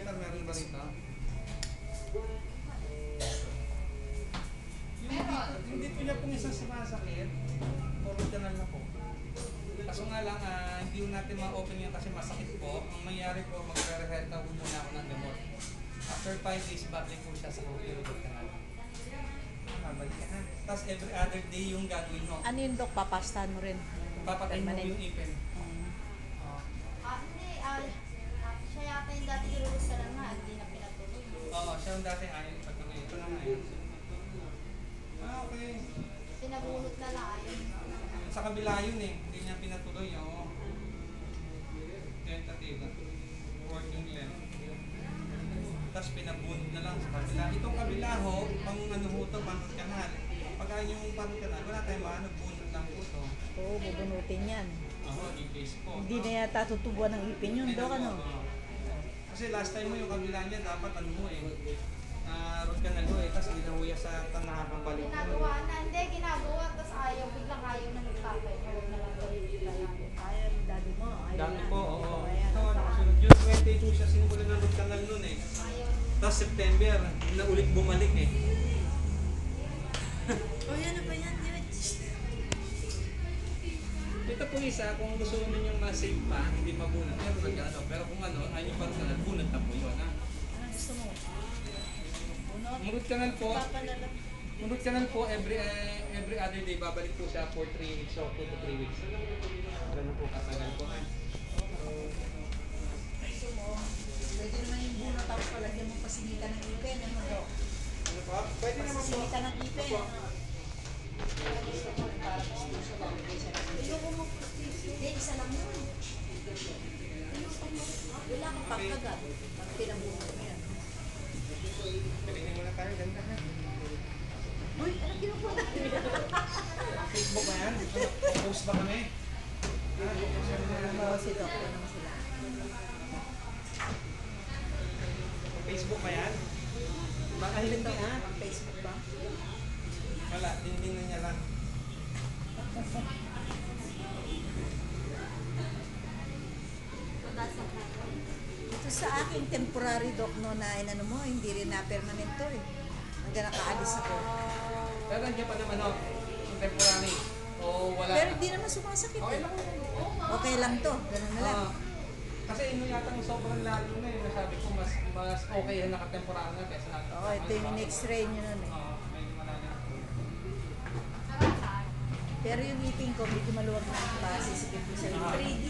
catheter, meron ba rito? Yung dito niya pong isang sumasakit, original na po. Kaso nga lang, hindi ko natin ma-open yan kasi masakit po. Ang mangyari po, magre-rehead na muna ako ng gamot. After 5 days, babalik po siya sa computer canal. Babalik ka na. Tapos every other day yung gagawin mo. Ano yung dok? Papastahan mo rin? Papatay mo yung ipin. Siya yata yung dati irulog ka lang nga, hindi na pinatuloy. Oo, siya yung dati ayaw ipatuloy. Ito na ngayon. Okay. Pinabulot na lang ayun. Sa kabila yun eh, hindi niya pinatuloy. Oo. Tentative. Working left. Tapos pinabunod na lang sa kabila. Itong kabila ho, pang ano ho to, pang kanal. Pag yung pang kanal, wala tayong maano, bunod lang po to. Oo, bubunutin yan. Oo, i-case po. Hindi na yata tutubuan ng ipin yun, dok, ano? Kasi last time mo yung kabila niya, dapat ano mo eh, root canal mo eh, tapos ginahuya sa nakakabalik mo. Ginagawa na, hindi, ginagawa, tapos ayaw, biglang ayaw na nagtatay. Ayaw na lang daw yung Ayaw yung daddy mo. Dami po, oo. Ito, nakasunod. June 22 siya sinubulan ng root canal nun eh. ayaw. Tapos September, na ulit bumalik eh. O, yan ba yan, Ito po isa, kung gusto mo ninyong ma-save pa, hindi mabunod, meron nag-ano. Pero kung ano, ayun yung root canal, bunod na po yun ha. Ano gusto mo? Ang root canal po, yung root canal po, every other day, babalik po siya for 3 weeks or 2 to 3 weeks. Ganun po katagal po. Gusto mo? Pwede naman yung bunot tapos palagyan mo pasingitan ng ipin, ano, dok? Ano po? Pwede naman po. Pasingitan ng ipin, ano? Gusto mo, para gusto lang, hindi, isa lang yun. Wala kang pagkagat. Pag pinabunot mo yan. Pilingin muna tayo, ganda na. Uy, ano kinukuha natin? Facebook ba yan? Post ba kami? Oo, si Dok. Ano sila? Facebook ba yan? Baka hindi ha? Facebook ba? Wala, dinding na niya lang. Ito sa akin, temporary doc no na inano mo, hindi rin na permanent to eh. Hanggang nakaalis ako. Pero nandiyan pa naman o, yung temporary. O wala Pero na. hindi naman sumasakit Okay eh. lang. Okay lang to, ganun na lang. Kasi ino yata ang sobrang lalo na yun. Sabi ko, mas okay yan nakatemporary na kaysa natin. Oo, ito yung x-ray nyo nun eh. Oo, medyo malalim. Pero yung ipin ko, medyo maluwag na ang base. Sige po sa 3D.